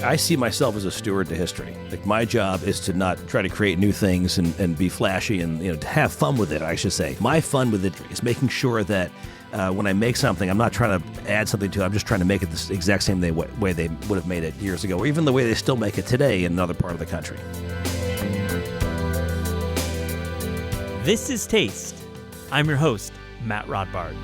I see myself as a steward to history. Like, my job is to not try to create new things and be flashy and, to have fun with it, I should say. My fun with it is making sure that when I make something, I'm not trying to add something to it. I'm just trying to make it the exact same way they would have made it years ago, or even the way they still make it today in another part of the country. This is Taste. I'm your host, Matt Rodbard.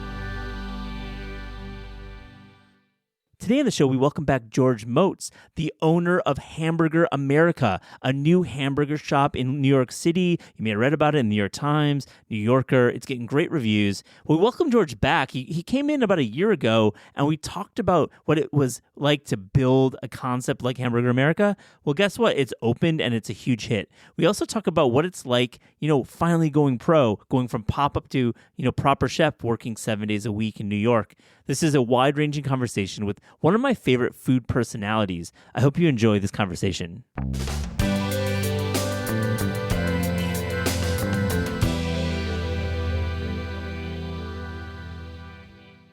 Today on the show, we welcome back George Motz, the owner of Hamburger America, a new hamburger shop in New York City. You may have read about it in the New York Times, New Yorker. It's getting great reviews. We welcome George back. He came in about a year ago, and we talked about what it was like to build a concept like Hamburger America. Well, guess what? It's opened, and it's a huge hit. We also talk about what it's like, finally going pro, going from pop-up to, proper chef, working 7 days a week in New York. This is a wide-ranging conversation with one of my favorite food personalities. I hope you enjoy this conversation.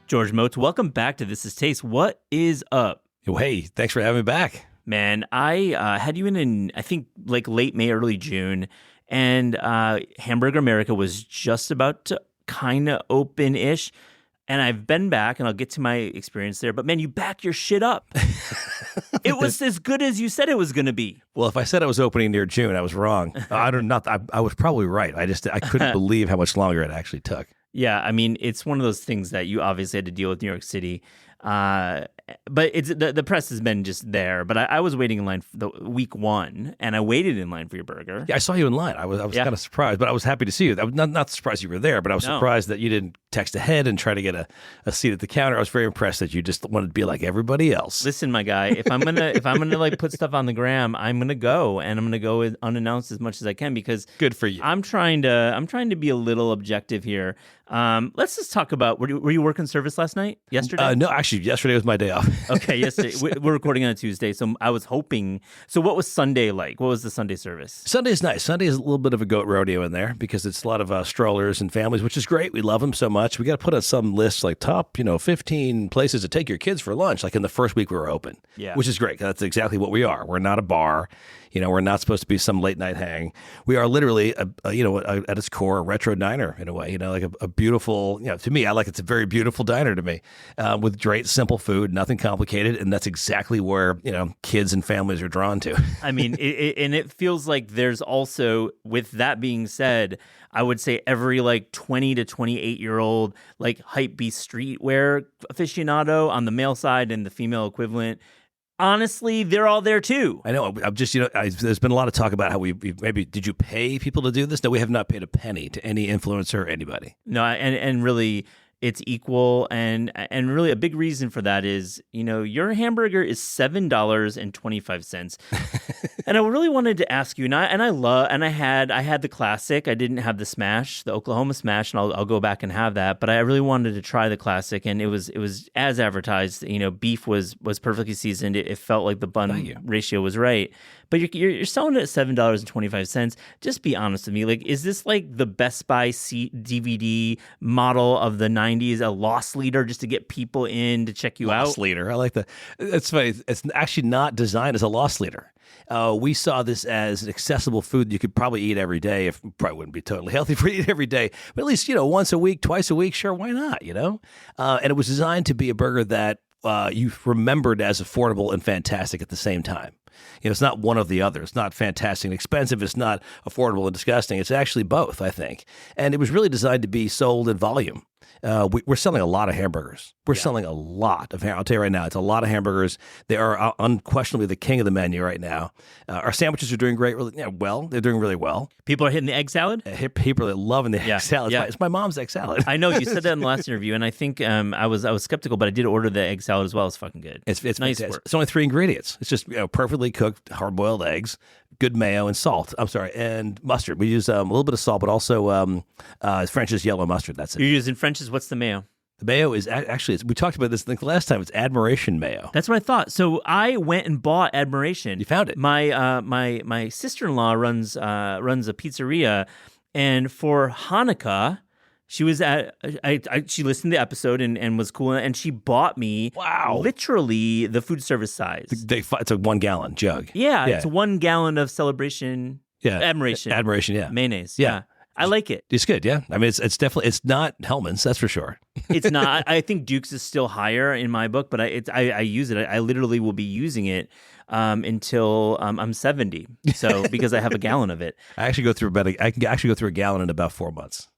George Motz, welcome back to This Is Taste. What is up? Hey, thanks for having me back. Man, I had you in, I think, like late May, early June, and Hamburger America was just about to kind of open-ish. And I've been back, and I'll get to my experience there. But man, you back your shit up. It was as good as you said it was going to be. Well, if I said I was opening near June, I was wrong. I was probably right. I couldn't believe how much longer it actually took. Yeah, I mean, it's one of those things that you obviously had to deal with New York City. But it's the press has been just there. But I was waiting in line for the week one, and I waited in line for your burger. Yeah, I saw you in line. I was kind of surprised, but I was happy to see you. I was not surprised you were there, but I was surprised that you didn't text ahead and try to get a seat at the counter. I was very impressed that you just wanted to be like everybody else. Listen, my guy, if I'm gonna like put stuff on the gram, I'm gonna go, and I'm gonna go unannounced as much as I can, because good for you. I'm trying to be a little objective here. Let's just talk about, were you working service last night? Yesterday? No, actually, yesterday was my day off. Okay, yesterday. We're recording on a Tuesday, so I was hoping. So what was Sunday like? What was the Sunday service? Sunday's nice. Sunday is a little bit of a goat rodeo in there because it's a lot of strollers and families, which is great. We love them so much. We got to put on some lists like top, 15 places to take your kids for lunch, like in the first week we were open. Yeah. Which is great. That's exactly what we are. We're not a bar. We're not supposed to be some late night hang. We are literally, at its core, a retro diner in a way. Like a beautiful. To me, it's a very beautiful diner to me, with great simple food, nothing complicated, and that's exactly where kids and families are drawn to. I mean, it feels like there's also, with that being said, I would say every 20 to 28-year-old hype beast streetwear aficionado on the male side and the female equivalent. Honestly, they're all there too. I know. I'm just, there's been a lot of talk about how we maybe, did you pay people to do this? No, we have not paid a penny to any influencer or anybody. No, and really, it's equal, and really a big reason for that is, your hamburger is $7.25, and I really wanted to ask you, and I had the classic. I didn't have the smash, the Oklahoma smash, and I'll go back and have that. But I really wanted to try the classic, and it was as advertised. Beef was perfectly seasoned. It felt like the bun ratio was right. But you're selling it at $7.25. Just be honest with me. Is this the Best Buy DVD model of the 90s, a loss leader just to get people in to check you out? Loss leader. I like that. It's funny. It's actually not designed as a loss leader. We saw this as an accessible food you could probably eat every day. If probably wouldn't be totally healthy for you to eat every day, but at least once a week, twice a week, sure, why not? And it was designed to be a burger that you remembered as affordable and fantastic at the same time. It's not one or the other. It's not fantastic and expensive. It's not affordable and disgusting. It's actually both, I think. And it was really designed to be sold in volume. We're selling a lot of hamburgers. We're selling a lot of I'll tell you right now, it's a lot of hamburgers. They are unquestionably the king of the menu right now. Our sandwiches are doing great. Well, they're doing really well. People are hitting the egg salad? People are loving the egg salad. Yeah. It's my mom's egg salad. I know. You said that in the last interview, and I think I was skeptical, but I did order the egg salad as well. It's fucking good. It's nice fantastic. work. It's only 3 ingredients. It's just perfectly cooked hard-boiled eggs, good mayo and salt. And mustard. We use a little bit of salt, but also French's yellow mustard. That's it. You're using French's. What's the mayo? The mayo is actually, we talked about this the last time, it's Admiration mayo. That's what I thought. So I went and bought Admiration. You found it. My sister-in-law runs a pizzeria, and for Hanukkah, She was at she listened to the episode and was cool, and she bought me literally the food service size. It's a 1 gallon jug. Yeah, it's 1 gallon of Celebration. Yeah, admiration. Yeah, mayonnaise. Yeah. I like it. It's good. Yeah, I mean it's definitely it's not Hellman's, that's for sure. It's not. I think Duke's is still higher in my book, but I use it. I literally will be using it until I'm 70. So because I have a gallon of it. I can actually go through a gallon in about 4 months.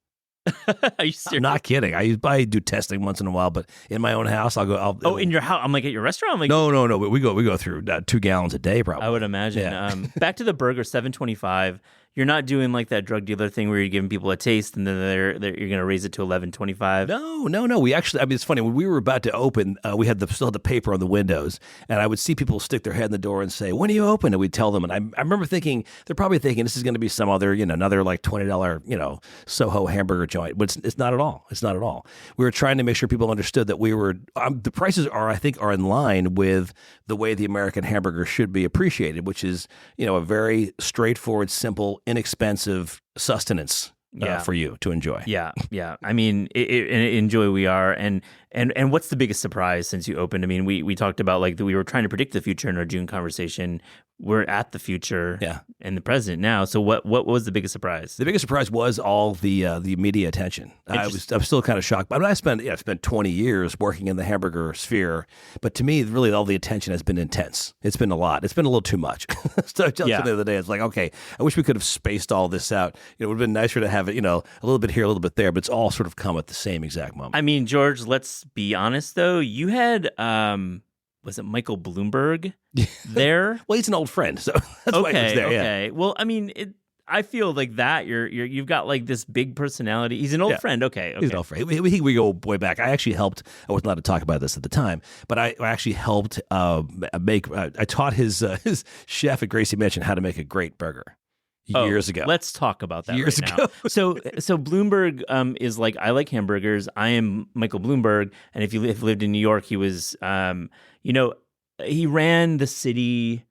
Are you serious? I'm not kidding. I do testing once in a while, but in my own house, in your house? I'm like at your restaurant. I'm like, no. We go through 2 gallons a day, probably. I would imagine. Yeah. Back to the burger, $7.25. You're not doing like that drug dealer thing where you're giving people a taste and then you're going to raise it to $11.25. No. We actually, I mean, it's funny. When we were about to open, we still had the paper on the windows, and I would see people stick their head in the door and say, "When do you open?" And we'd tell them, and I remember thinking they're probably thinking this is going to be some other, another like $20, Soho hamburger joint, but it's not at all. It's not at all. We were trying to make sure people understood that we were the prices are in line with the way the American hamburger should be appreciated, which is a very straightforward, simple, inexpensive sustenance for you to enjoy. Yeah. I mean, enjoy we are. And what's the biggest surprise since you opened? I mean, we talked about like that we were trying to predict the future in our June conversation. We're at the future and the present now. So what was the biggest surprise? The biggest surprise was all the media attention. I'm still kind of shocked. I mean, I spent 20 years working in the hamburger sphere, but to me, really all the attention has been intense. It's been a lot. It's been a little too much. So I told you the other day, it's like, okay, I wish we could have spaced all this out. It would have been nicer to have it, a little bit here, a little bit there, but it's all sort of come at the same exact moment. I mean, George, let's be honest though. You had was it Michael Bloomberg there? Well, he's an old friend, so that's why he was there. Okay. Yeah. Well, I mean, I feel like that you've got like this big personality. He's an old friend. Okay. He's an old friend. We go way back. I actually helped. I wasn't allowed to talk about this at the time, but I actually helped make. I taught his chef at Gracie Mansion how to make a great burger. Years ago. Let's talk about that years right ago. Now. So Bloomberg is like, I like hamburgers. I am Michael Bloomberg. And if you lived in New York, he was, he ran the city.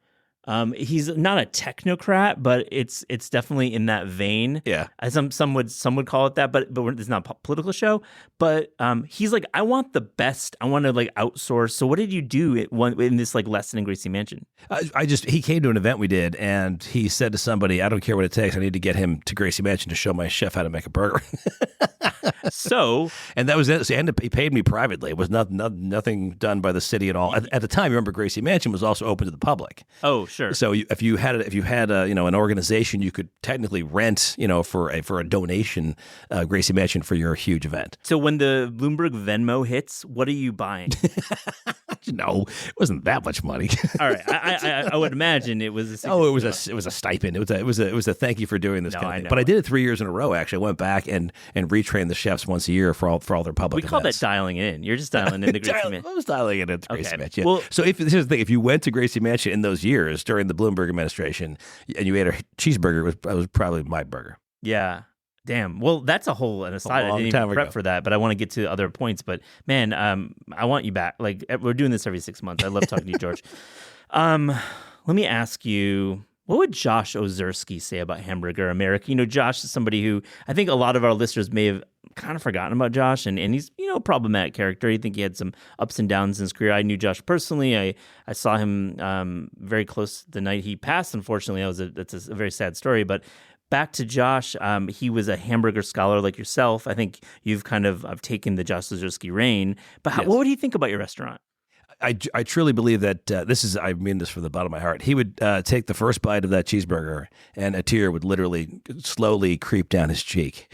He's not a technocrat, but it's definitely in that vein. Yeah. Some would call it that, but it's not a political show. But he's like, I want the best. I want to like outsource. So what did you do in this like lesson in Gracie Mansion? He came to an event we did, and he said to somebody, "I don't care what it takes. I need to get him to Gracie Mansion to show my chef how to make a burger." And that was it. So he paid me privately. It was nothing done by the city at all. At the time, remember, Gracie Mansion was also open to the public. Oh, sure. So if you had an organization, you could technically rent for a donation Gracie Mansion for your huge event. So when the Bloomberg Venmo hits, what are you buying? No, it wasn't that much money. All right, I would imagine it was. It was a stipend. It was a thank you for doing this kind of thing. But I did it 3 years in a row. Actually, I went back and retrained the chefs once a year for all their public events. We call that dialing it in. You're just dialing in the Gracie Mansion. I was dialing it into Gracie Mansion. Yeah. Well, so this is the thing: if you went to Gracie Mansion in those years during the Bloomberg administration and you ate a cheeseburger, it was probably my burger. Yeah. Damn. Well, that's a whole aside. I didn't even prep for that, but I want to get to other points. But man, I want you back. Like we're doing this every 6 months. I love talking to you, George. Let me ask you, what would Josh Ozersky say about Hamburger America? Josh is somebody who I think a lot of our listeners may have kind of forgotten about Josh, and he's a problematic character. I think he had some ups and downs in his career. I knew Josh personally. I saw him very close the night he passed. Unfortunately, that's a very sad story, but. Back to Josh, he was a hamburger scholar like yourself. I think you've kind of taken the Josh Ozersky reign. But what would he think about your restaurant? I truly believe that I mean this from the bottom of my heart. He would take the first bite of that cheeseburger and a tear would literally slowly creep down his cheek.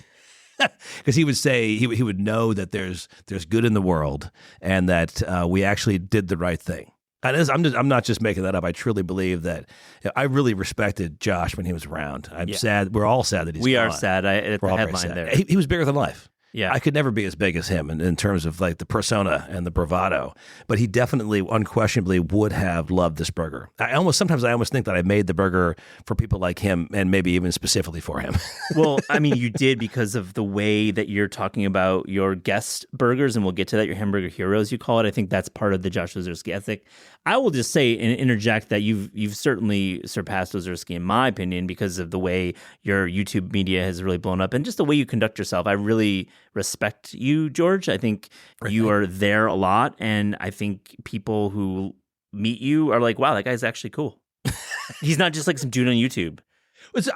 Because he would say, he would know that there's good in the world and that we actually did the right thing. I'm not just making that up. I truly believe that I really respected Josh when he was around. I'm sad. We're all sad that he's gone. We are sad. It's the headline there. He was bigger than life. Yeah. I could never be as big as him in terms of like the persona and the bravado, but he definitely unquestionably would have loved this burger. Sometimes I almost think that I made the burger for people like him and maybe even specifically for him. Well, I mean, you did because of the way that you're talking about your guest burgers, and we'll get to that, your hamburger heroes, you call it. I think that's part of the Josh Ozersky ethic. I will just say and interject that you've certainly surpassed Ozersky in my opinion because of the way your YouTube media has really blown up and just the way you conduct yourself. I really respect you, George. I think you are there a lot, and I think people who meet you are like, wow, that guy's actually cool. He's not just like some dude on YouTube.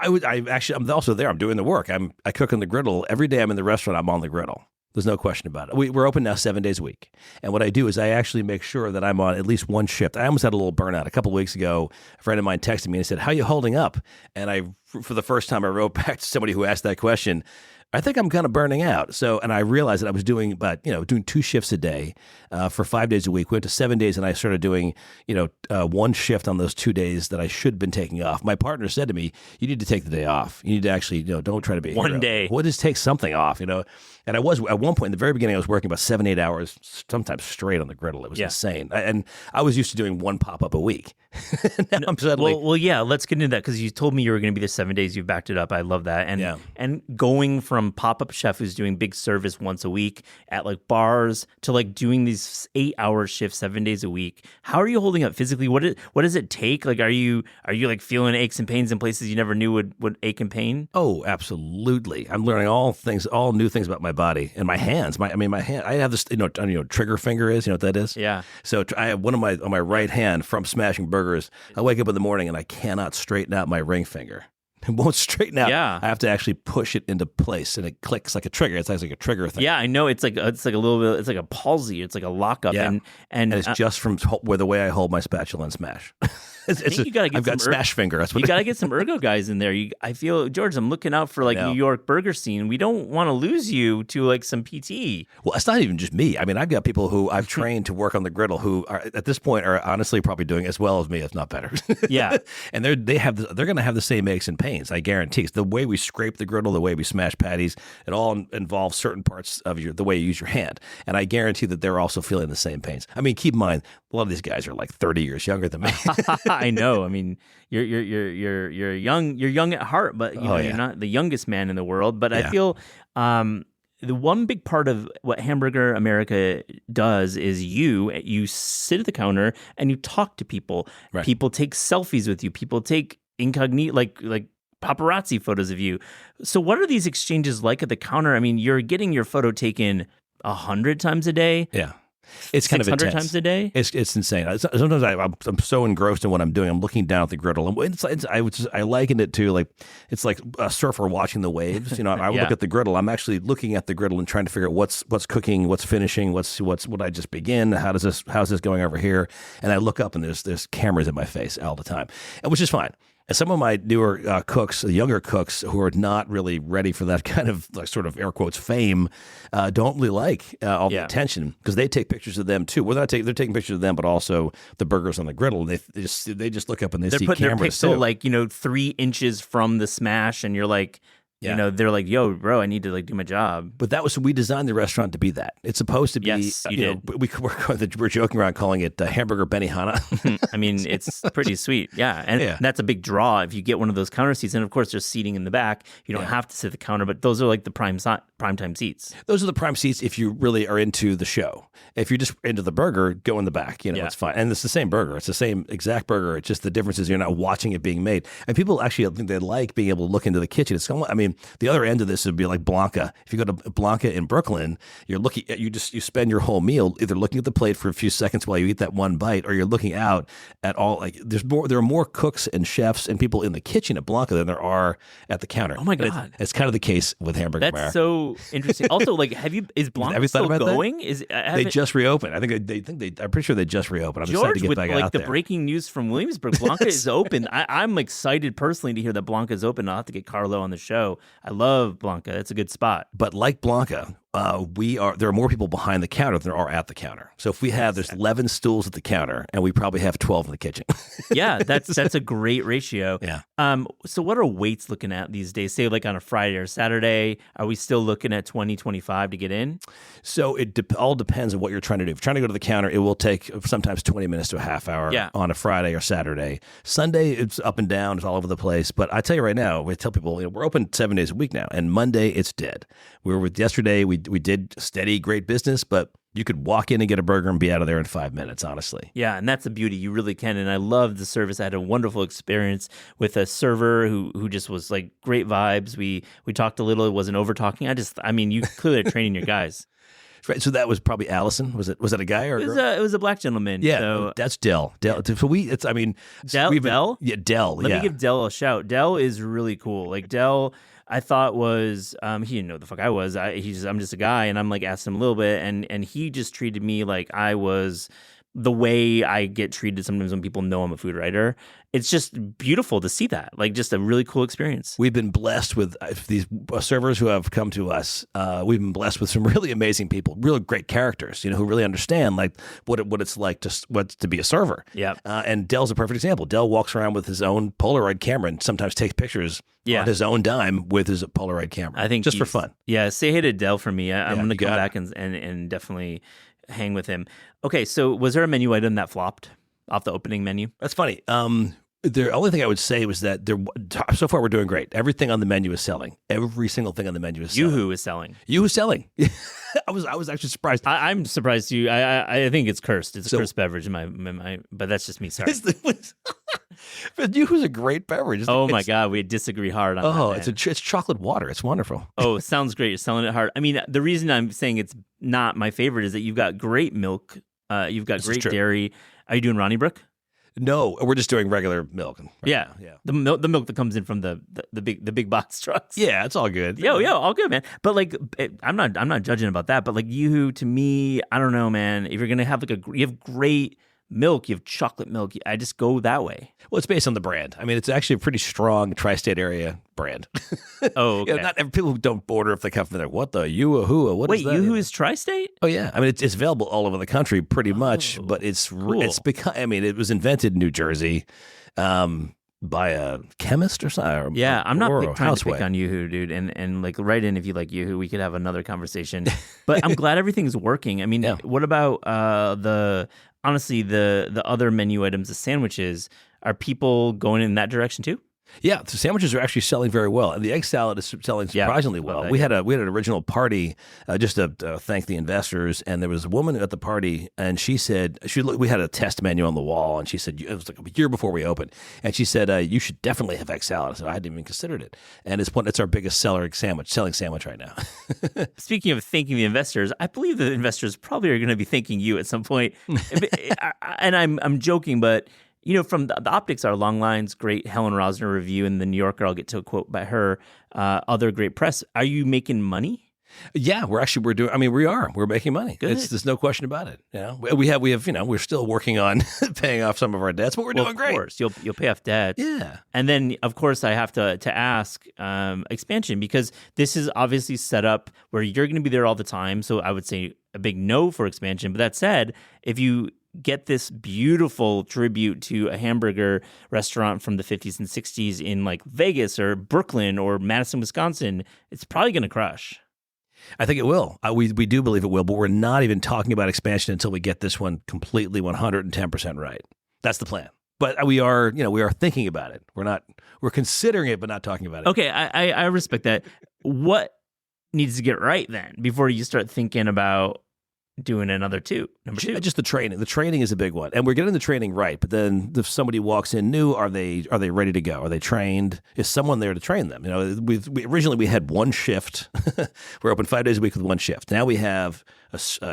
I'm also there. I'm doing the work. I cook on the griddle. Every day I'm in the restaurant, I'm on the griddle. There's no question about it. We're open now 7 days a week. And what I do is I actually make sure that I'm on at least one shift. I almost had a little burnout. A couple of weeks ago, a friend of mine texted me and said, "How are you holding up?" And for the first time, I wrote back to somebody who asked that question. I think I'm kind of burning out. And I realized that I was doing doing 2 shifts a day for 5 days a week. We went to 7 days, and I started doing, one shift on those 2 days that I should have been taking off. My partner said to me, "You need to take the day off. You need to actually, don't try to be a hero. One day. Well, just take something off, And I was, at one point, in the very beginning, I was working about 7-8 hours, sometimes straight on the griddle. It was insane. And I was used to doing one pop-up a week. Now I'm suddenly... Well, yeah, let's get into that, because you told me you were going to be there 7 days. You've backed it up. I love that. And going from pop-up chef who's doing big service once a week at like bars to like doing these 8-hour shifts 7 days a week. How are you holding up physically? What does it take? Like, are you like feeling aches and pains in places you never knew would ache and pain? Oh, absolutely. I'm learning all new things about my body and my hands. My hand. I have this, trigger finger is, what that is? Yeah. So I have one on my right hand from smashing burgers. I wake up in the morning and I cannot straighten out my ring finger. It won't straighten out. Yeah. I have to actually push it into place, and it clicks like a trigger. It's like a trigger thing. Yeah, I know. It's like a little bit. It's like a palsy. It's like a lockup. Yeah. And it's just from the way I hold my spatula and smash. I've got smash finger. That's what you got to get some ergo guys in there. I feel, George, I'm looking out for like New York burger scene. We don't want to lose you to like some PT. Well, it's not even just me. I mean, I've got people who I've trained to work on the griddle who are at this point are honestly probably doing as well as me, if not better. Yeah, and they're going to have the same aches and pains. I guarantee. The way we scrape the griddle, the way we smash patties, it all involves certain parts of the way you use your hand. And I guarantee that they're also feeling the same pains. I mean, keep in mind, a lot of these guys are like 30 years younger than me. I know. I mean, you're young. You're young at heart, but you're not the youngest man in the world. But I feel the one big part of what Hamburger America does is you sit at the counter and you talk to people. Right. People take selfies with you. People take incognito like paparazzi photos of you. So what are these exchanges like at the counter? I mean, you're getting your photo taken 100 times a day. Yeah. It's kind of intense. 600 times a day? It's insane. Sometimes I'm so engrossed in what I'm doing. I'm looking down at the griddle. I liken it to like, it's like a surfer watching the waves. I would look at the griddle. I'm actually looking at the griddle and trying to figure out what's cooking, what's finishing, what I just begin, how's this going over here? And I look up and there's cameras in my face all the time, which is fine. And some of my newer cooks, younger cooks who are not really ready for that kind of like sort of air quotes fame, don't really like all the attention because they take pictures of them too. Well, they're taking pictures of them, but also the burgers on the griddle. They just look up and they're see putting cameras their pixel too. like 3 inches from the smash, and you're like. Yeah. They're like, "Yo, bro, I need to like do my job." But we designed the restaurant to be that. It's supposed to be. Yes, you did. We're joking around calling it Hamburger Benihana. I mean, it's pretty sweet. Yeah, and that's a big draw if you get one of those counter seats. And of course, there's seating in the back. You don't have to sit at the counter, but those are like the prime time seats. Those are the prime seats if you really are into the show. If you're just into the burger, go in the back. It's fine. And it's the same burger. It's the same exact burger. It's just the difference is you're not watching it being made. And people actually, I think they like being able to look into the kitchen. It's I mean, the other end of this would be like Blanca. If you go to Blanca in Brooklyn, you're looking at, you spend your whole meal either looking at the plate for a few seconds while you eat that one bite, or you're looking out at all. Like there are more cooks and chefs and people in the kitchen at Blanca than there are at the counter. Oh my God. It's kind of the case with Hamburger America. That's so interesting. Also, like, is Blanca still going? They just reopened. I think I'm pretty sure they just reopened. I'm excited to get back out there. George, with the breaking news from Williamsburg, Blanca is open. I'm excited personally to hear that Blanca is open. I'll have to get Carlo on the show. I love Blanca. It's a good spot. But like Blanca, there are more people behind the counter than there are at the counter. So if there's 11 stools at the counter, and we probably have 12 in the kitchen. Yeah, that's a great ratio. Yeah. So what are waits looking at these days? Say like on a Friday or Saturday, are we still looking at 20, 25 to get in? So it all depends on what you're trying to do. If you're trying to go to the counter, it will take sometimes 20 minutes to a half hour on a Friday or Saturday. Sunday, it's up and down. It's all over the place. But I tell you right now, we tell people we're open 7 days a week now, and Monday it's dead. Yesterday we did steady, great business, but You could walk in and get a burger and be out of there in 5 minutes, honestly. Yeah, and that's the beauty. You really can. And I love the service. I had a wonderful experience with a server who just was like great vibes. We talked a little. It wasn't over talking. You clearly are training your guys. Right, so that was probably Allison. Was it a guy or a girl? It was a black gentleman. Yeah, so, that's Dell. Dell. So Dell? Yeah, Dell. Let me give Dell a shout. Dell is really cool. Like Dell, I thought was he didn't know the fuck I was. I'm just a guy, and I'm like asking him a little bit, and he just treated me like I was the way I get treated sometimes when people know I'm a food writer. It's just beautiful to see that. Like just a really cool experience. We've been blessed with these servers who have come to us. We've been blessed with some really amazing people, really great characters, who really understand like what it's like to be a server. Yeah. And Dell's a perfect example. Dell walks around with his own Polaroid camera and sometimes takes pictures on his own dime with his Polaroid camera. I think just for fun. Yeah. Say hey to Dell for me. I'm going to come back and definitely hang with him. Okay. So was there a menu item that flopped off the opening menu? That's funny. The only thing I would say was that so far we're doing great. Everything on the menu is selling. Every single thing on the menu is selling. Yoo-hoo is selling. Yoo-hoo's selling. I was actually surprised. I'm surprised too. I think it's cursed. It's a cursed beverage in my but that's just me. Sorry. But Yoo-hoo's a great beverage. Oh my God, we disagree hard on that. Oh, it's chocolate water. It's wonderful. Oh, it sounds great. You're selling it hard. I mean, the reason I'm saying it's not my favorite is that you've got great milk. You've got great dairy. Are you doing Ronnie Brook? No, we're just doing regular milk. Yeah. The milk that comes in from the big box trucks. Yeah, it's all good. Yo, all good, man. But like, I'm not judging about that. But like Yoo-hoo, to me, I don't know, man. If you're gonna have you have great milk, you have chocolate milk. I just go that way. Well, it's based on the brand. I mean, it's actually a pretty strong tri-state area brand. Oh, okay. Not people who don't order if they come from there. What the Yoo-hoo? What is that? Wait, Yoo-hoo is tri-state? Oh yeah. I mean, it's available all over the country pretty much, but it's become. I mean, it was invented in New Jersey. By a chemist or something. Yeah, I'm not trying to pick on Yoo-hoo, dude. And like write in if you like Yoo-hoo. We could have another conversation. But I'm glad everything's working. I mean, what about the other menu items, the sandwiches? Are people going in that direction too? Yeah, the sandwiches are actually selling very well, and the egg salad is selling surprisingly well. We had an original party just to thank the investors, and there was a woman at the party, and she said we had a test menu on the wall, and she said it was like a year before we opened, and she said you should definitely have egg salad. So I hadn't even considered it, and it's our biggest selling sandwich right now. Speaking of thanking the investors, I believe the investors probably are going to be thanking you at some point, and I'm joking, but. From the optics are long lines, great Helen Rosner review in the New Yorker. I'll get to a quote by her. Other great press. Are you making money? Yeah, we are. We're making money. Good. There's no question about it. We have. We're still working on paying off some of our debts, but we're doing great. Of course, you'll pay off debts. Yeah, and then of course I have to ask expansion, because this is obviously set up where you're going to be there all the time. So I would say a big no for expansion. But that said, if you get this beautiful tribute to a hamburger restaurant from the 50s and 60s in like Vegas or Brooklyn or Madison, Wisconsin, it's probably going to crush. I think it will. We do believe it will, but we're not even talking about expansion until we get this one completely 110% right. That's the plan. But we are thinking about it. We're considering it, but not talking about it. Okay, I respect that. What needs to get right then before you start thinking about doing number two? Just the training. The training is a big one, and we're getting the training right. But then, if somebody walks in new, are they ready to go? Are they trained? Is someone there to train them? Originally we had one shift. We're open 5 days a week with one shift. Now we have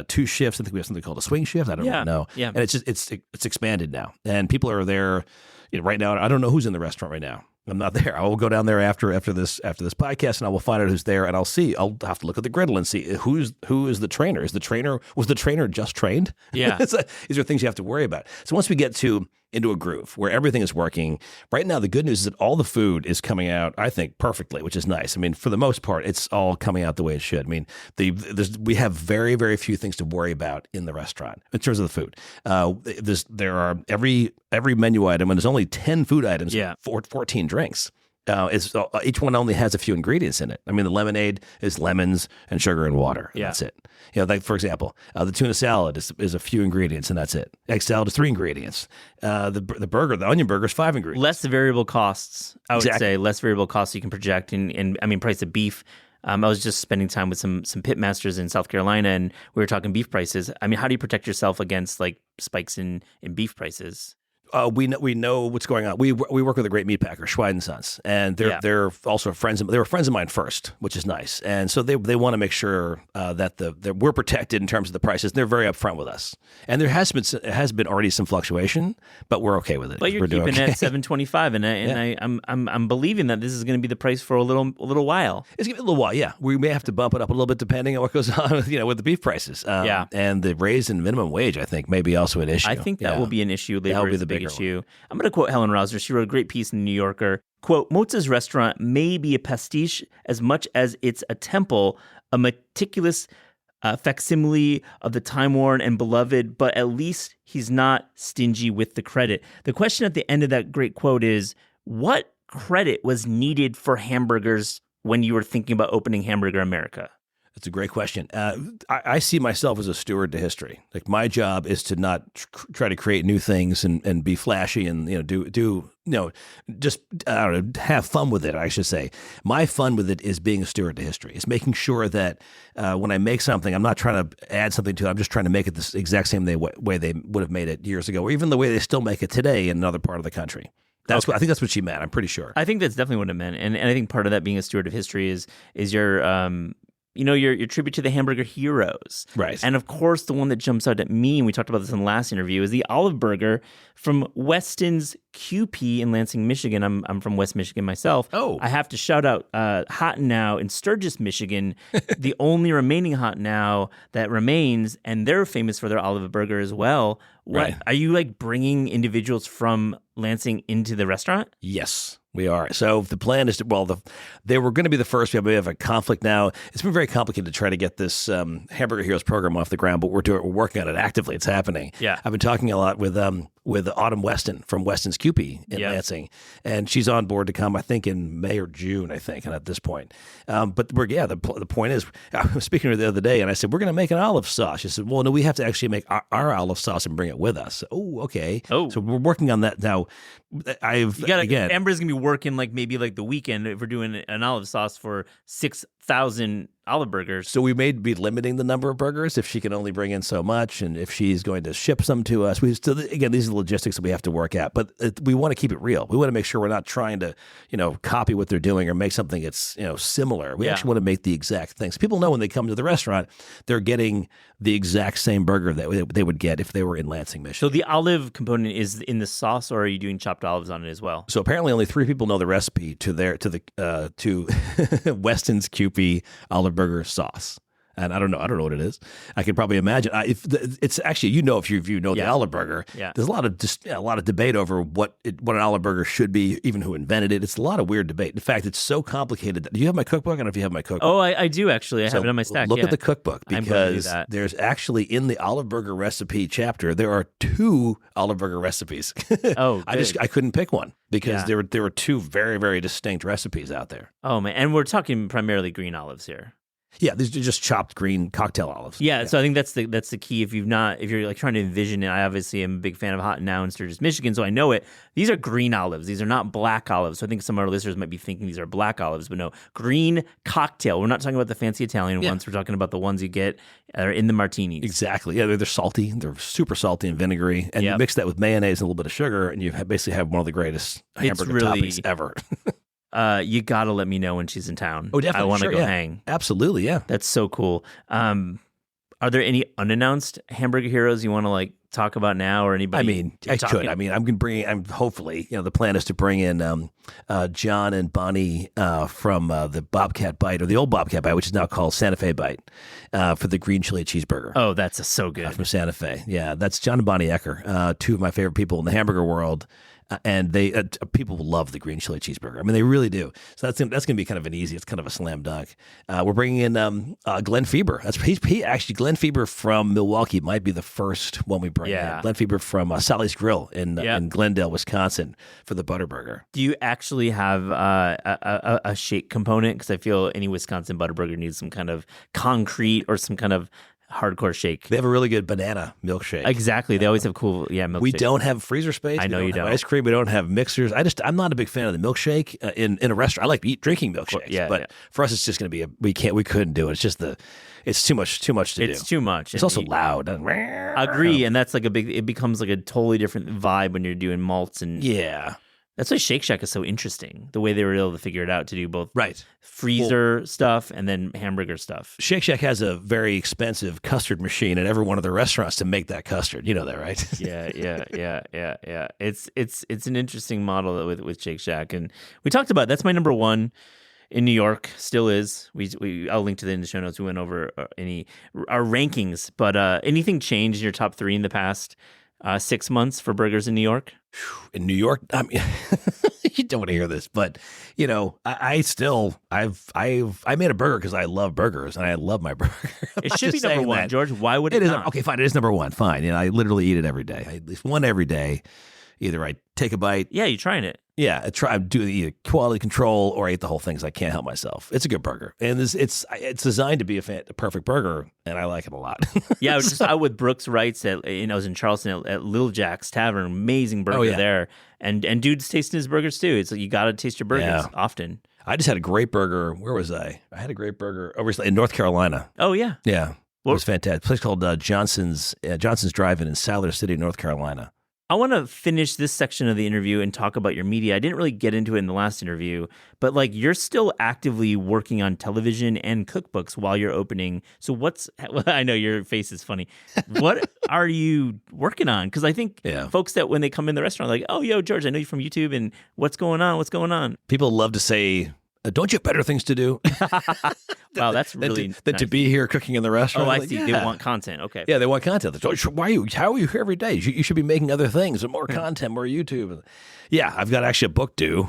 2 shifts. I think we have something called a swing shift. I don't know. Yeah, and it's expanded now, and people are there. Right now, I don't know who's in the restaurant right now. I'm not there. I will go down there after this podcast, and I will find out who's there, and I'll see. I'll have to look at the griddle and see who is the trainer. Was the trainer just trained? Yeah. These are things you have to worry about. So once we get into a groove where everything is working, right now the good news is that all the food is coming out, I think, perfectly, which is nice. I mean, for the most part, it's all coming out the way it should. I mean, we have very, very few things to worry about in the restaurant in terms of the food. There are every menu item, and there's only 10 food items, 14 drinks. Each one only has a few ingredients in it. I mean, the lemonade is lemons and sugar and water. And that's it. Like for example, the tuna salad is a few ingredients, and that's it. Egg salad is 3 ingredients. The onion burger is 5 ingredients. Less variable costs. I would say less variable costs you can project, and I mean, price of beef. I was just spending time with some pit masters in South Carolina, and we were talking beef prices. I mean, how do you protect yourself against like spikes in beef prices? We know what's going on. We work with a great meat packer, Schweid and Sons, and they're also friends. They were friends of mine first, which is nice. And so they want to make sure that we're protected in terms of the prices. And they're very upfront with us. And there has been already some fluctuation, but we're okay with it. But you're keeping it at $7.25, I'm believing that this is going to be the price for a little while. It's going to be a little while, yeah. We may have to bump it up a little bit depending on what goes on with the beef prices. And the raise in minimum wage, I think, may be also an issue. I think that will be an issue. Labor is the big issue. I'm going to quote Helen Rausner. She wrote a great piece in the New Yorker. Quote, Motz's restaurant may be a pastiche as much as it's a temple, a meticulous facsimile of the time-worn and beloved, but at least he's not stingy with the credit. The question at the end of that great quote is, what credit was needed for hamburgers when you were thinking about opening Hamburger America? That's a great question. I see myself as a steward to history. Like my job is to not try to create new things and be flashy and just have fun with it. I should say my fun with it is being a steward to history. It's making sure that when I make something, I'm not trying to add something to it. I'm just trying to make it the exact same way they would have made it years ago, or even the way they still make it today in another part of the country. I think that's what she meant. I'm pretty sure. I think that's definitely what it meant, and I think part of that being a steward of history is your your tribute to the hamburger heroes. Right. And of course, the one that jumps out at me, and we talked about this in the last interview, is the Olive Burger from Weston's QP in Lansing, Michigan. I'm from West Michigan myself. Oh. I have to shout out Hot and Now in Sturgis, Michigan, the only remaining Hot and Now that remains, and they're famous for their Olive Burger as well. Right. Are you like bringing individuals from Lansing into the restaurant? Yes. We are. So the plan is they were going to be the first. We have a conflict now. It's been very complicated to try to get this Hamburger Heroes program off the ground, but we're working on it actively. It's happening. Yeah. I've been talking a lot with Autumn Weston from Weston's QP in Lansing, and she's on board to come, I think, in May or June, and at this point. But the point is, I was speaking to her the other day, and I said, we're going to make an olive sauce. She said, well, no, we have to actually make our olive sauce and bring it with us. Oh, okay. Oh. So we're working on that now. Amber's going to be working maybe the weekend if we're doing an olive sauce for 6,000 olive burgers. So we may be limiting the number of burgers if she can only bring in so much, and if she's going to ship some to us. These are the logistics that we have to work at, but we want to keep it real. We want to make sure we're not trying to, copy what they're doing or make something that's, similar. We actually want to make the exact things. People know when they come to the restaurant, they're getting the exact same burger that they would get if they were in Lansing, Michigan. So the olive component is in the sauce, or are you doing chopped olives on it as well? So apparently only 3 people know the recipe to Weston's QP olive burger sauce. And I don't know what it is. I can probably imagine. It's actually, if you know the olive burger, there's a lot of debate over what an olive burger should be, even who invented it. It's a lot of weird debate. In fact, it's so complicated. Do you have my cookbook? I don't know if you have my cookbook. Oh, I do actually. I have it on my stack. Look at the cookbook, because there's actually in the olive burger recipe chapter, there are 2 olive burger recipes. Oh, I couldn't pick one because there were 2 very, very distinct recipes out there. Oh man, and we're talking primarily green olives here. Yeah, these are just chopped green cocktail olives. Yeah, so I think that's the key. If you're trying to envision it, I obviously am a big fan of Hot and Now in Sturgis, Michigan, so I know it. These are green olives. These are not black olives. So I think some of our listeners might be thinking these are black olives, but no, green cocktail. We're not talking about the fancy Italian ones. We're talking about the ones you get in the martinis. Exactly. Yeah, they're salty. They're super salty and vinegary, and you mix that with mayonnaise and a little bit of sugar, and you basically have one of the greatest hamburger toppings ever. You gotta let me know when she's in town. Oh, definitely. I want to go hang. Absolutely, yeah. That's so cool. Are there any unannounced Hamburger Heroes you want to talk about now, or anybody? I mean, I could. I mean, I'm going to bring. I'm hopefully, the plan is to bring in John and Bonnie from the Bobcat Bite, or the old Bobcat Bite, which is now called Santa Fe Bite, for the green chili cheeseburger. Oh, that's so good. From Santa Fe. Yeah, that's John and Bonnie Ecker, 2 of my favorite people in the hamburger world. And they people love the green chili cheeseburger. I mean, they really do. So that's going to be kind of an easy. It's kind of a slam dunk. We're bringing in Glenn Fieber. Glenn Fieber from Milwaukee might be the first one we bring in. Glenn Fieber from Sally's Grill in Glendale, Wisconsin, for the Butterburger. Do you actually have a shake component? Because I feel any Wisconsin Butterburger needs some kind of concrete or some kind of hardcore shake. They have a really good banana milkshake. Exactly. They always have cool, milkshake. We don't have freezer space. I know we you have don't. ice cream. We don't have mixers. I'm not a big fan of the milkshake in a restaurant. I like drinking milkshakes, but for us, it's just going to be we couldn't do it. It's just it's too much to do. It's too much. It's also loud. Agree, and that's like it becomes like a totally different vibe when you're doing malts and yeah. That's why Shake Shack is so interesting. The way they were able to figure it out to do both right freezer stuff and then hamburger stuff. Shake Shack has a very expensive custard machine at every one of the restaurants to make that custard. You know that, right? Yeah. It's an interesting model with Shake Shack, and we talked about that's my number one in New York. Still is. I'll link to that in the show notes. We went over our rankings, but anything changed in your top three in the past 6 months for burgers in New York? In New York, I mean, you don't want to hear this, but I made a burger because I love burgers and I love my burger. It should be number one, George. Why would it not? Okay, fine. It is number one. Fine. I literally eat it every day. At least one every day. Either I take a bite. Yeah, you're trying it. Yeah, I do either quality control or I eat the whole thing because I can't help myself. It's a good burger, and it's designed to be a perfect burger, and I like it a lot. Yeah, I was just out with Brooks Wrights I was in Charleston at Little Jack's Tavern. Amazing burger there, and dude's tasting his burgers too. It's like you got to taste your burgers often. I just had a great burger. Where was I? I had a great burger over in North Carolina. Oh yeah, yeah, it was fantastic. A place called Johnson's Drive-In in Siler City, North Carolina. I want to finish this section of the interview and talk about your media. I didn't really get into it in the last interview, but like you're still actively working on television and cookbooks while you're opening. So I know your face is funny. What are you working on? Because I think folks that when they come in the restaurant are like, oh, yo, George, I know you from YouTube and what's going on? What's going on? People love to say, don't you have better things to do? Wow, that's really than to be here cooking in the restaurant. Oh, I see. They want content. Okay. Yeah, they want content. How are you here every day? You should be making other things, more content, more YouTube. Yeah, I've got actually a book due.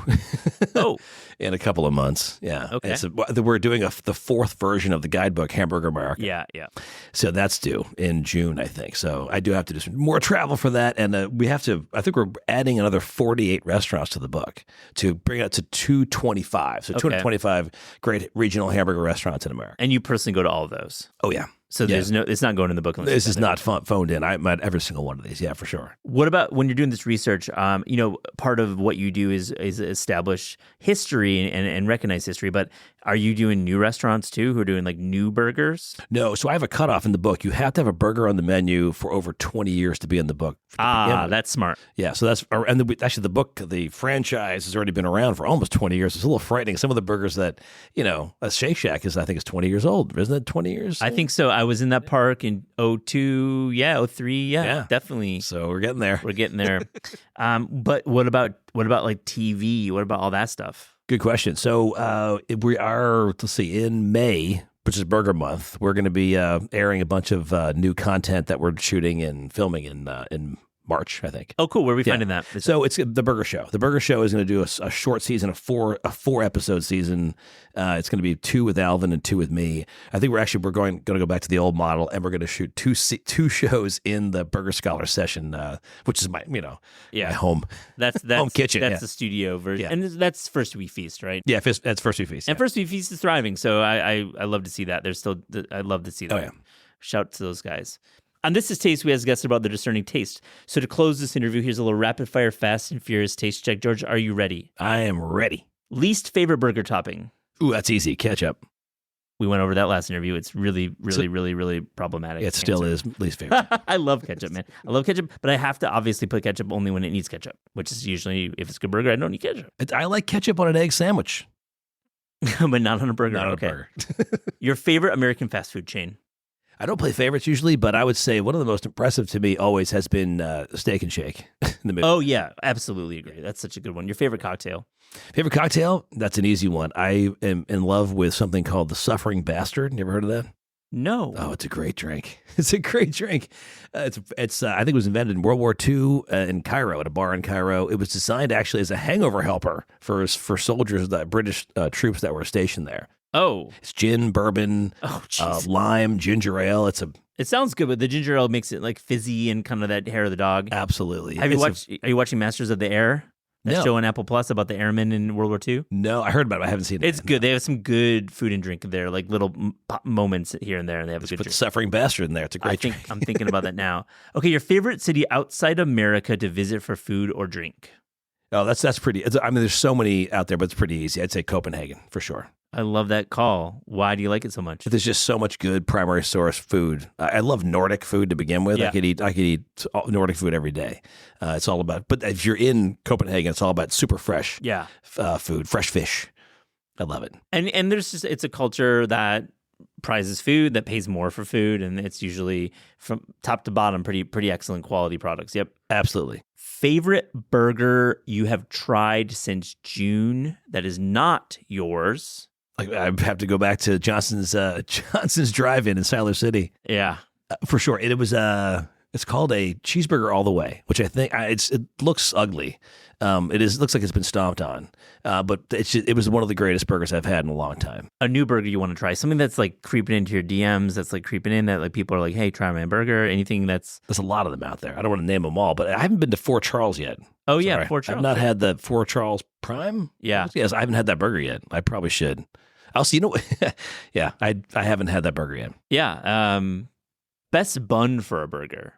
In a couple of months. Yeah. Okay. We're doing the fourth version of the guidebook, Hamburger America. Yeah. So that's due in June, I think. So I do have to do some more travel for that, and I think we're adding another 48 restaurants to the book to bring it up to 225. So 225 great regional hamburger restaurants in America. And you personally go to all of those? Oh yeah. So it's not going in the book. This is not phoned in. I'm at every single one of these. Yeah, for sure. What about when you're doing this research? Part of what you do is establish history and recognize history. But are you doing new restaurants too who are doing like new burgers? No. So I have a cutoff in the book. You have to have a burger on the menu for over 20 years to be in the book. That's smart. Yeah. So actually the book, the franchise has already been around for almost 20 years. It's a little frightening. Some of the burgers that, a Shake Shack I think is 20 years old. Isn't it 20 years? I think so. I was in that park in 2002, 03, definitely. So we're getting there. But what about like TV? What about all that stuff? Good question. So we are, let's see, in May, which is Burger Month, we're going to be airing a bunch of new content that we're shooting and filming in March, I think. Oh, cool. Where are we finding that? So it's The Burger Show. The Burger Show is going to do a short season, a four episode season. It's going to be 2 with Alvin and 2 with me. I think we're going to go back to the old model, and we're going to shoot two shows in the Burger Scholar session, which is my my home. That's home kitchen. That's the studio version, and that's First We Feast, right? Yeah, that's First We Feast. And First We Feast is thriving, so I love to see that. I'd love to see that. Oh yeah, shout to those guys. On This Is Taste, we ask guests about their discerning taste. So to close this interview, here's a little rapid-fire, fast and furious taste check. George, are you ready? I am ready. Least favorite burger topping? Ooh, that's easy. Ketchup. We went over that last interview. It's really, really, really, really problematic. It still is least favorite. I love ketchup, man. I love ketchup, but I have to obviously put ketchup only when it needs ketchup, which is usually, if it's a good burger, I don't need ketchup. I like ketchup on an egg sandwich. But not on a burger. Not on a burger. Your favorite American fast food chain? I don't play favorites usually, but I would say one of the most impressive to me always has been Steak and Shake in the middle. Oh, yeah. Absolutely agree. That's such a good one. Your favorite cocktail? Favorite cocktail? That's an easy one. I am in love with something called the Suffering Bastard. You ever heard of that? No. Oh, it's a great drink. It's a great drink. It's I think it was invented in World War II in Cairo, at a bar in Cairo. It was designed actually as a hangover helper for soldiers, British troops that were stationed there. Oh. It's gin, bourbon, lime, ginger ale. It sounds good, but the ginger ale makes it like fizzy and kind of that hair of the dog. Absolutely. Are you watching Masters of the Air? That No. show on Apple Plus about the airmen in World War II. No, I heard about it. I haven't seen it. It's good. They have some good food and drink there, like little moments here and there, and they have a good Put drink. the suffering bastard in there. It's a great drink. I'm thinking about that now. Okay, your favorite city outside America to visit for food or drink? Oh, that's pretty. I mean, there's so many out there, but it's pretty easy. I'd say Copenhagen for sure. I love that call. Why do you like it so much? There's just so much good primary source food. I love Nordic food to begin with. Yeah. I could eat Nordic food every day. It's all about. But if you're in Copenhagen, it's all about super fresh. Yeah. Food, fresh fish. I love it. And there's just it's a culture that prizes food, that pays more for food, and it's usually from top to bottom pretty excellent quality products. Yep. Absolutely. Favorite burger you have tried since June that is not yours? I have to go back to Johnson's Drive-In in Siler City. Yeah. For sure. It was it's called a cheeseburger all the way, which I think it looks ugly. Looks like it's been stomped on. But it was one of the greatest burgers I've had in a long time. A new burger you want to try, something that's like creeping into your DMs, that's like creeping in, that like people are like, hey, try my burger. Anything there's a lot of them out there. I don't want to name them all, but I haven't been to Fort Charles yet. Oh yeah, Fort Charles. I've not had the Fort Charles Prime. Yeah. Yes, I haven't had that burger yet. I probably should. Also, yeah, I haven't had that burger yet. Yeah. Best bun for a burger.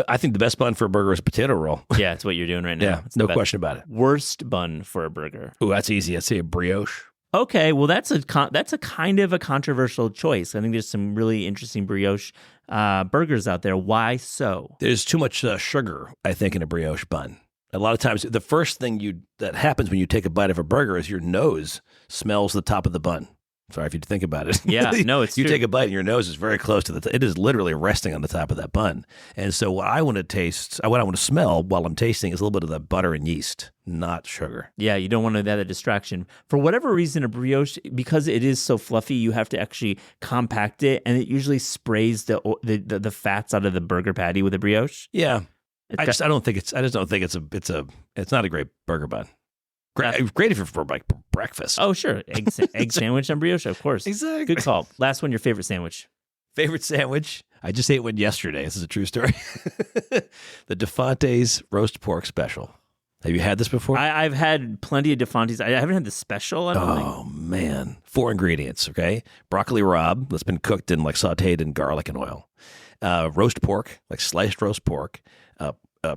I think the best bun for a burger is a potato roll. Yeah, it's what you're doing right now. Yeah, It's no the question about it. Worst bun for a burger. Oh, that's easy. I'd say a brioche. Okay, well that's a kind of a controversial choice. I think there's some really interesting brioche burgers out there. Why so? There's too much sugar, I think, in a brioche bun. A lot of times, the first thing that happens when you take a bite of a burger is your nose smells the top of the bun. Sorry if you think about it. Yeah, no, it's you true. take a bite and your nose is very close to it is literally resting on the top of that bun. And so what I want to smell while I'm tasting is a little bit of the butter and yeast, not sugar. Yeah, you don't want to have a distraction. For whatever reason, a brioche, because it is so fluffy, you have to actually compact it, and it usually sprays the fats out of the burger patty with a brioche. Yeah, I just don't think it's not a great burger bun. Great if you're for like breakfast. Oh, sure. Egg sandwich on brioche, of course. Exactly. Good call. Last one, your favorite sandwich. Favorite sandwich? I just ate one yesterday. This is a true story. The DeFonte's roast pork special. Have you had this before? I've had plenty of DeFonte's. I haven't had the special, I don't think. Oh, man. 4 ingredients, okay? Broccoli rabe that's been cooked and like sauteed in garlic and oil. Roast pork, like sliced roast pork.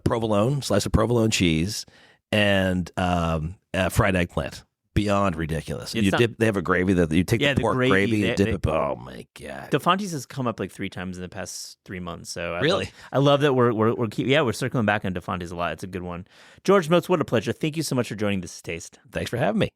Provolone, slice of provolone cheese. And fried eggplant. Beyond ridiculous. They have a gravy that you take the pork gravy and dip it. Oh my god! DeFonte's has come up like 3 times in the past 3 months. So I love that we're circling back on DeFonte's a lot. It's a good one. George Motz, what a pleasure. Thank you so much for joining This Is Taste. Thanks for having me.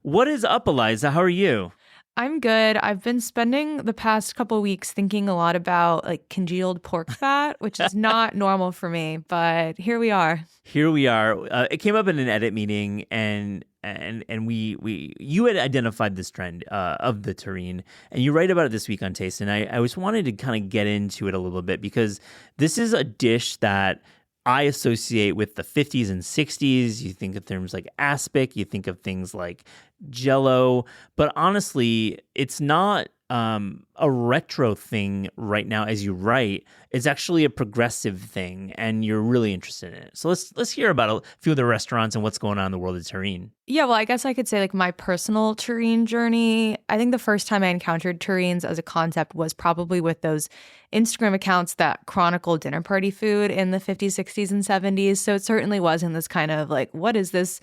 What is up, Eliza? How are you? I'm good. I've been spending the past couple weeks thinking a lot about like congealed pork fat, which is not normal for me, but here we are. Here we are. It came up in an edit meeting, and you had identified this trend of the terrine, and you write about it this week on Taste, and I always wanted to kind of get into it a little bit because this is a dish that I associate with the 50s and 60s. You think of terms like aspic, you think of things like Jell-O, but honestly, it's not a retro thing right now as you write. It's actually a progressive thing, and you're really interested in it. So let's hear about a few of the restaurants and what's going on in the world of terrine. Yeah, well, I guess I could say like my personal terrine journey. I think the first time I encountered terrines as a concept was probably with those Instagram accounts that chronicle dinner party food in the 50s, 60s, and 70s. So it certainly wasn't this kind of like, what is this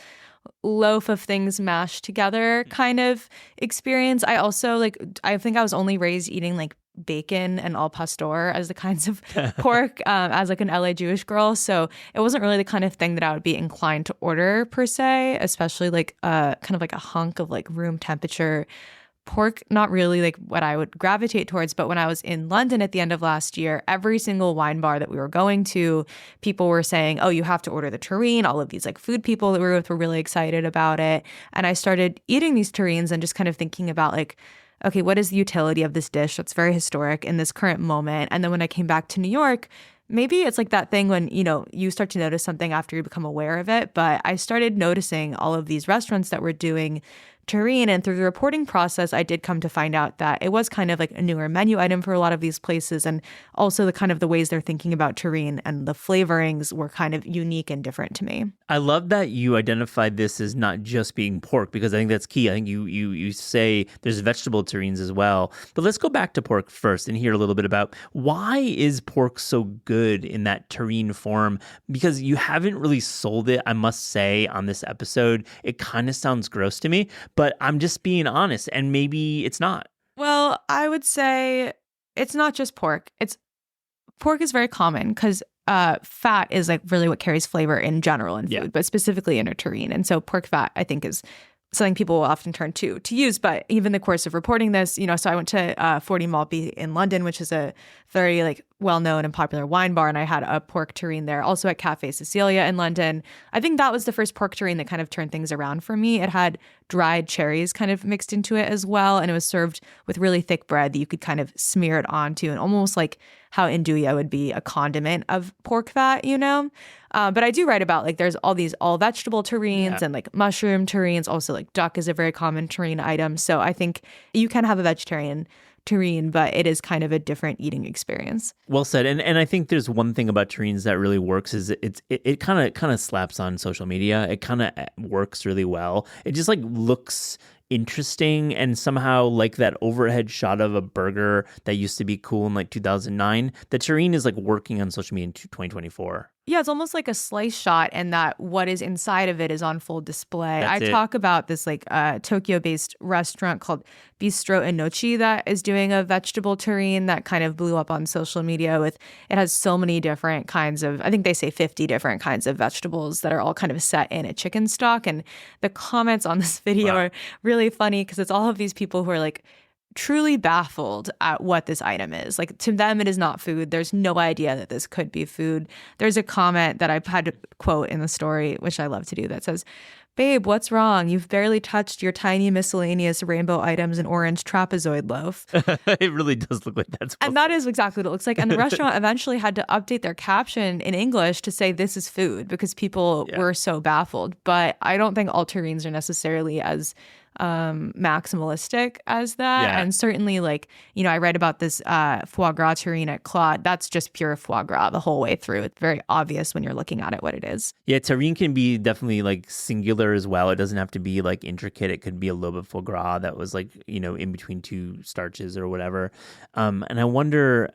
loaf of things mashed together kind of experience. I also I think I was only raised eating like bacon and al pastor as the kinds of pork as like an LA Jewish girl. So it wasn't really the kind of thing that I would be inclined to order per se, especially like kind of like a hunk of like room temperature pork, not really like what I would gravitate towards. But when I was in London at the end of last year, every single wine bar that we were going to, people were saying, oh, you have to order the terrine. All of these like food people that we were with were really excited about it. And I started eating these terrines and just kind of thinking about like, okay, what is the utility of this dish that's very historic in this current moment? And then when I came back to New York, maybe it's like that thing when, you start to notice something after you become aware of it. But I started noticing all of these restaurants that were doing terrine. And through the reporting process, I did come to find out that it was kind of like a newer menu item for a lot of these places. And also the kind of the ways they're thinking about terrine and the flavorings were kind of unique and different to me. I love that you identified this as not just being pork, because I think that's key. I think you say there's vegetable terrines as well. But let's go back to pork first and hear a little bit about why is pork so good in that terrine form? Because you haven't really sold it, I must say, on this episode. It kind of sounds gross to me, but I'm just being honest, and maybe it's not. Well, I would say it's not just pork. Pork is very common because fat is like really what carries flavor in general in food, but specifically in a terrine. And so pork fat, I think, is something people will often turn to use. But even in the course of reporting this, so I went to 40 Maltby in London, which is a very like well-known and popular wine bar, and I had a pork terrine there. Also at Cafe Cecilia in London. I think that was the first pork terrine that kind of turned things around for me. It had dried cherries kind of mixed into it as well, and it was served with really thick bread that you could kind of smear it onto, and almost like how andouille would be a condiment of pork fat, But I do write about like there's all these all vegetable terrines and like mushroom terrines. Also like duck is a very common terrine item. So I think you can have a vegetarian terrine, but it is kind of a different eating experience. Well said. And I think there's one thing about terrines that really works is it kind of slaps on social media. It kind of works really well. It just like looks interesting, and somehow like that overhead shot of a burger that used to be cool in like 2009, the terrine is like working on social media in 2024. Yeah, it's almost like a slice shot, and that what is inside of it is on full display. I talk about this like Tokyo-based restaurant called Bistro Inochi that is doing a vegetable terrine that kind of blew up on social media. It has so many different kinds of, I think they say 50 different kinds of vegetables that are all kind of set in a chicken stock. And the comments on this video are really funny because it's all of these people who are like truly baffled at what this item is. Like to them, it is not food. There's no idea that this could be food. There's a comment that I've had to quote in the story, which I love to do, that says, "Babe, what's wrong? You've barely touched your tiny miscellaneous rainbow items and orange trapezoid loaf." It really does look like that's. And that is exactly what it looks like. And the restaurant eventually had to update their caption in English to say this is food because people were so baffled. But I don't think all terrines are necessarily as maximalistic as that. And certainly like, I read about this foie gras terrine at Claude. That's just pure foie gras the whole way through. It's very obvious when you're looking at it what it is. Yeah, terrine can be definitely like singular as well. It doesn't have to be like intricate. It could be a little bit foie gras that was like, in between two starches or whatever. And I wonder,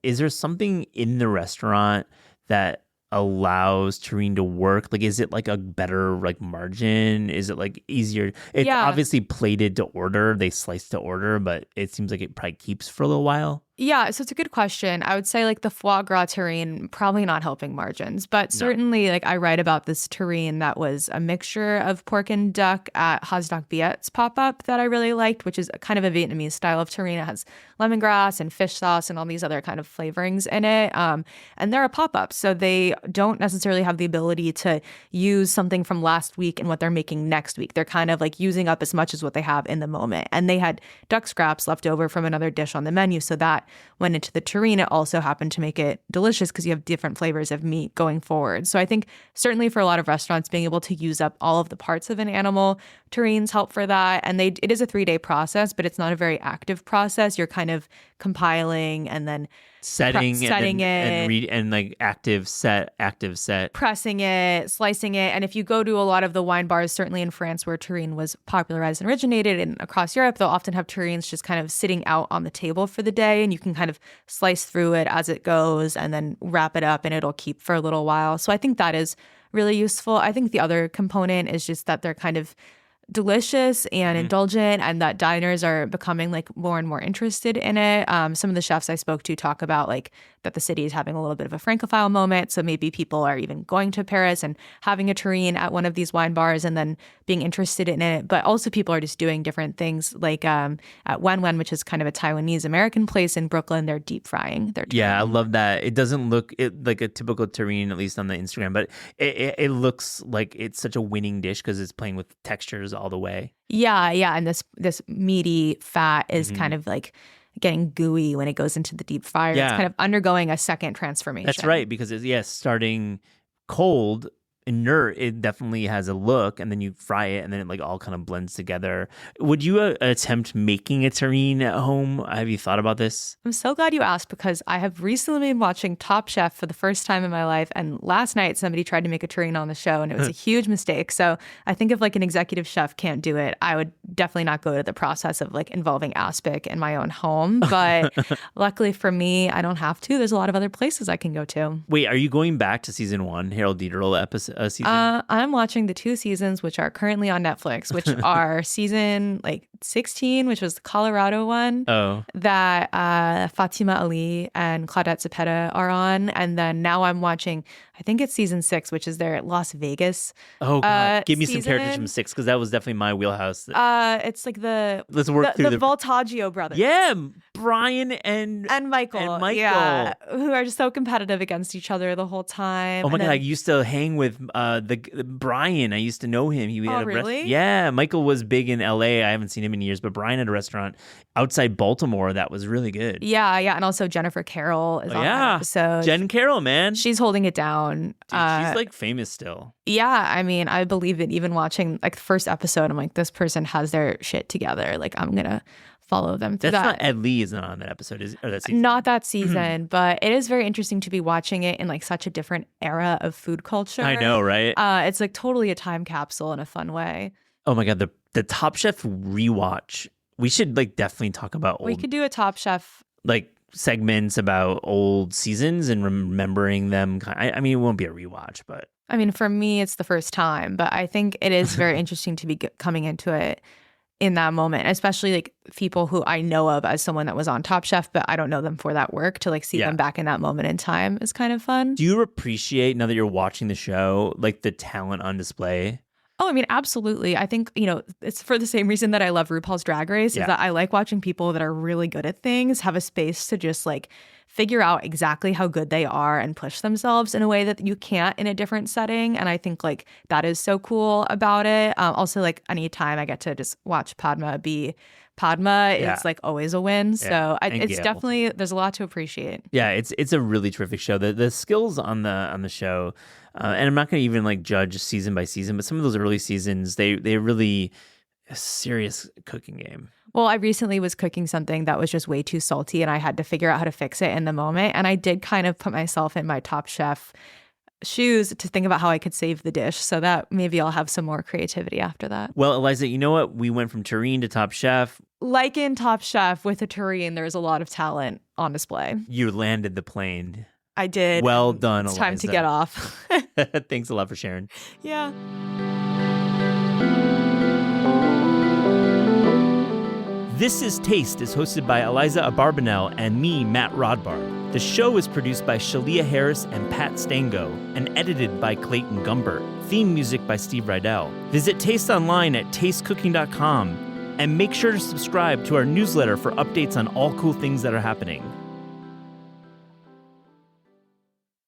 is there something in the restaurant that allows terrine to work? Like, is it like a better like margin? Is it like easier? It's obviously plated to order. They slice to order, but it seems like it probably keeps for a little while. Yeah, so it's a good question. I would say like the foie gras terrine, probably not helping margins, but certainly like I write about this terrine that was a mixture of pork and duck at Hasdak Biet's pop-up that I really liked, which is a kind of a Vietnamese style of terrine. It has lemongrass and fish sauce and all these other kind of flavorings in it. And they're a pop-up, so they don't necessarily have the ability to use something from last week and what they're making next week. They're kind of like using up as much as what they have in the moment. And they had duck scraps left over from another dish on the menu, so that went into the terrine. It also happened to make it delicious because you have different flavors of meat going forward. So I think certainly for a lot of restaurants, being able to use up all of the parts of an animal, terrines help for that. And it is a 3-day process, but it's not a very active process. You're kind of compiling and then setting it, and like active set, pressing it, slicing it. And if you go to a lot of the wine bars, certainly in France where terrine was popularized and originated, and across Europe, they'll often have terrines just kind of sitting out on the table for the day, and you can kind of slice through it as it goes and then wrap it up and it'll keep for a little while. So I think that is really useful. I think the other component is just that they're kind of delicious and indulgent, and that diners are becoming like more and more interested in it. Some of the chefs I spoke to talk about like that the city is having a little bit of a Francophile moment. So maybe people are even going to Paris and having a terrine at one of these wine bars and then being interested in it. But also people are just doing different things like at Wen Wen, which is kind of a Taiwanese American place in Brooklyn, they're deep frying their terrine. Yeah, I love that. It doesn't look like a typical terrine, at least on the Instagram, but it looks like it's such a winning dish because it's playing with textures all the way. Yeah. And this meaty fat is kind of like getting gooey when it goes into the deep fryer. It's kind of undergoing a second transformation. That's right, because it's starting cold inert, it definitely has a look, and then you fry it, and then it like all kind of blends together. Would you attempt making a terrine at home? Have you thought about this? I'm so glad you asked because I have recently been watching Top Chef for the first time in my life. And last night, somebody tried to make a terrine on the show and it was a huge mistake. So I think if like an executive chef can't do it, I would definitely not go to the process of like involving aspic in my own home. But luckily for me, I don't have to. There's a lot of other places I can go to. Wait, are you going back to season 1, Harold Dieterle season? I'm watching the 2 seasons, which are currently on Netflix, which are season like 16, which was the Colorado one. Oh. That Fatima Ali and Claudette Zepeda are on. And then now I'm watching, I think it's season 6, which is their Las Vegas. Oh, God. Give me some season. characters from 6, because that was definitely my wheelhouse. It's like the Let's work through the Voltaggio brothers. Yeah, Brian and Michael. Yeah, who are just so competitive against each other the whole time. Oh my God, I used to hang with the Brian. I used to know him. He had a really? Yeah, Michael was big in LA. I haven't seen him in years, but Brian had a restaurant outside Baltimore that was really good. Yeah, and also Jennifer Carroll is on that episode. Jen Carroll, man. She's holding it down. Dude, she's like famous still. Yeah, I mean, I believe it. Even watching like the first episode, I'm like, this person has their shit together. Like, I'm gonna follow them through That's that. not Ed Lee is not on that episode, is or that season? Not that season, but it is very interesting to be watching it in like such a different era of food culture. I know, right? It's like totally a time capsule in a fun way. Oh my God, the Top Chef rewatch. We should like definitely talk about We could do a Top Chef like segments about old seasons and remembering them. I mean, it won't be a rewatch, but I mean, for me, it's the first time, but I think it is very interesting to be coming into it in that moment, especially like people who I know of as someone that was on Top Chef, but I don't know them for that work. To like see them back in that moment in time is kind of fun. Do you appreciate, now that you're watching the show, like the talent on display? Oh, I mean, absolutely. I think, it's for the same reason that I love RuPaul's Drag Race, is that I like watching people that are really good at things have a space to just like figure out exactly how good they are and push themselves in a way that you can't in a different setting. And I think like that is so cool about it. Also, like anytime I get to just watch Padma be Padma, it's like always a win. So it's definitely, there's a lot to appreciate. Yeah, it's a really terrific show. The skills on the show, and I'm not going to even like judge season by season, but some of those early seasons, they really a serious cooking game. Well, I recently was cooking something that was just way too salty and I had to figure out how to fix it in the moment. And I did kind of put myself in my Top Chef shoes to think about how I could save the dish, so that maybe I'll have some more creativity after that. Well, Eliza, you know what? We went from terrine to Top Chef. Like in Top Chef with a terrine, there's a lot of talent on display. You landed the plane. I did. Well done, It's Eliza. time to get off. Thanks a lot for sharing. Yeah. This is Taste is hosted by Eliza Abarbanel and me, Matt Rodbard. The show is produced by Shalia Harris and Pat Stango and edited by Clayton Gumbert. Theme music by Steve Rydell. Visit Taste online at tastecooking.com and make sure to subscribe to our newsletter for updates on all cool things that are happening.